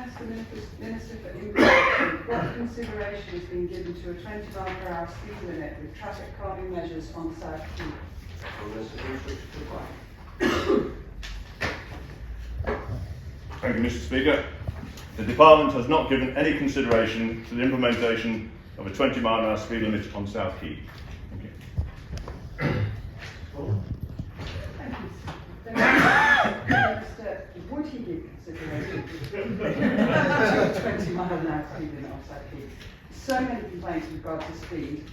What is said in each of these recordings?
ask the Minister for Infrastructure what consideration has been given to a 20-mile-per-hour speed limit with traffic calming measures on South Quay. Thank you, Mr. Speaker. The Department has not given any consideration to the implementation of a 20-mile-an-hour speed limit on South Quay. Thank you. Thank you. Minister, would he give consideration to a 20-mile-an-hour speed limit on South Quay? So many complaints with regard to speed.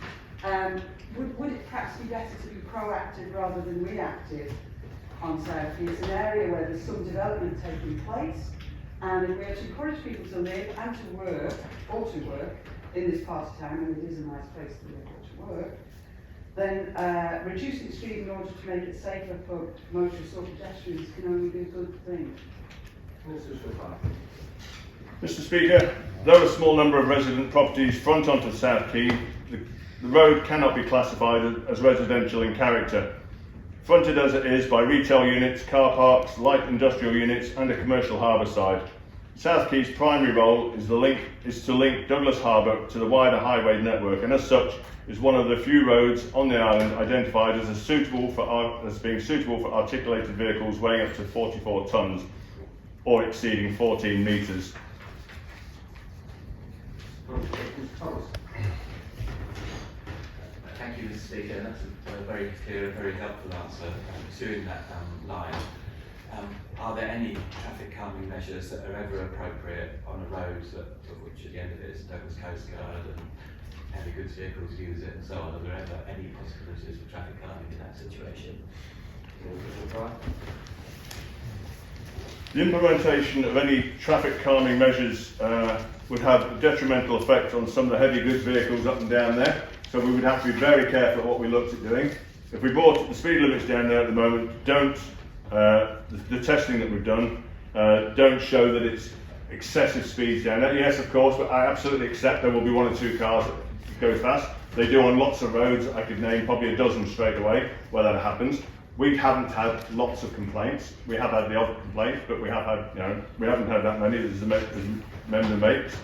Would it perhaps be better to be proactive rather than reactive on South Quay? It's an area where there's some development taking place, and if we are to encourage people to live and to work, or to work, in this part of town, and it is a nice place to live or to work, then reducing speed in order to make it safer for motorists or pedestrians can only be a good thing. Mr. Speaker, though a small number of resident properties front onto South Quay, the road cannot be classified as residential in character. Fronted as it is by retail units, car parks, light industrial units and a commercial harbour side. South Quay's primary role is to link Douglas Harbour to the wider highway network, and as such is one of the few roads on the island identified as being suitable for articulated vehicles weighing up to 44 tonnes or exceeding 14 metres. Thank you, Mr. Speaker. That's a very clear and very helpful answer. Pursuing that line, are there any traffic calming measures that are ever appropriate on a road of which at the end of it is Douglas Coast Guard and heavy goods vehicles use it and so on? Are there ever any possibilities of traffic calming in that situation? The implementation of any traffic calming measures would have a detrimental effect on some of the heavy goods vehicles up and down there, so we would have to be very careful at what we looked at doing. If we brought the speed limits down there at the moment, the testing that we've done don't show that it's excessive speeds down there. Yes, of course, but I absolutely accept there will be one or two cars that go fast. They do on lots of roads. I could name probably a dozen straight away where that happens. We haven't had lots of complaints. We have had the odd complaint, but we have had, we haven't had that many as the member makes.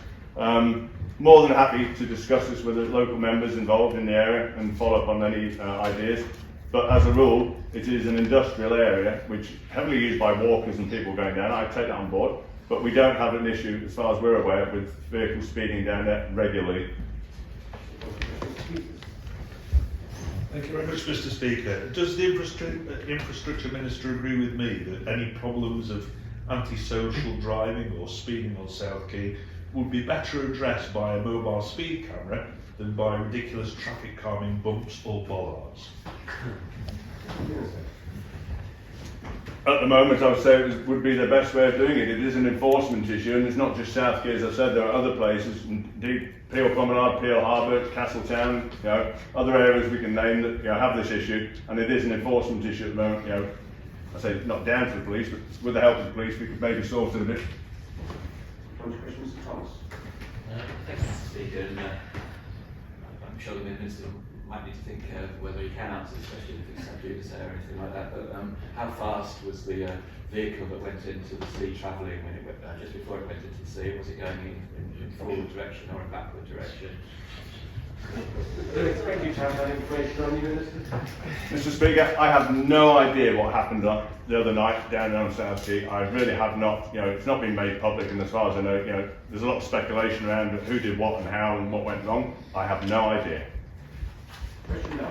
More than happy to discuss this with the local members involved in the area and follow up on any ideas. But as a rule, it is an industrial area which heavily used by walkers and people going down. I take that on board, but we don't have an issue, as far as we're aware, with vehicles speeding down there regularly. Thank you very much, Mr. Speaker. Does the Infrastructure Minister agree with me that any problems of antisocial driving or speeding on South Quay would be better addressed by a mobile speed camera than by ridiculous traffic calming bumps or bollards? At the moment, I would say it would be the best way of doing it. It is an enforcement issue, and it's not just South Quay, as I said, there are other places, indeed Peel Promenade, Peel Harbour, Castletown, other areas we can name that have this issue, and it is an enforcement issue at the moment. I say not down to the police, but with the help of the police, we could maybe sort it a bit. Thank you, Mr. Speaker. And, I'm sure the Minister might need to think whether he can answer this question if it's subject to say or anything like that. But how fast was the vehicle that went into the sea travelling when it went just before it went into the sea? Was it going in forward direction or in backward direction? Do you expect you to have that information on you, Minister? Mr. Speaker, I have no idea what happened the other night down on South Quay. I really have not. It's not been made public, and as far as I know, there's a lot of speculation around who did what and how and what went wrong. I have no idea. Question 9.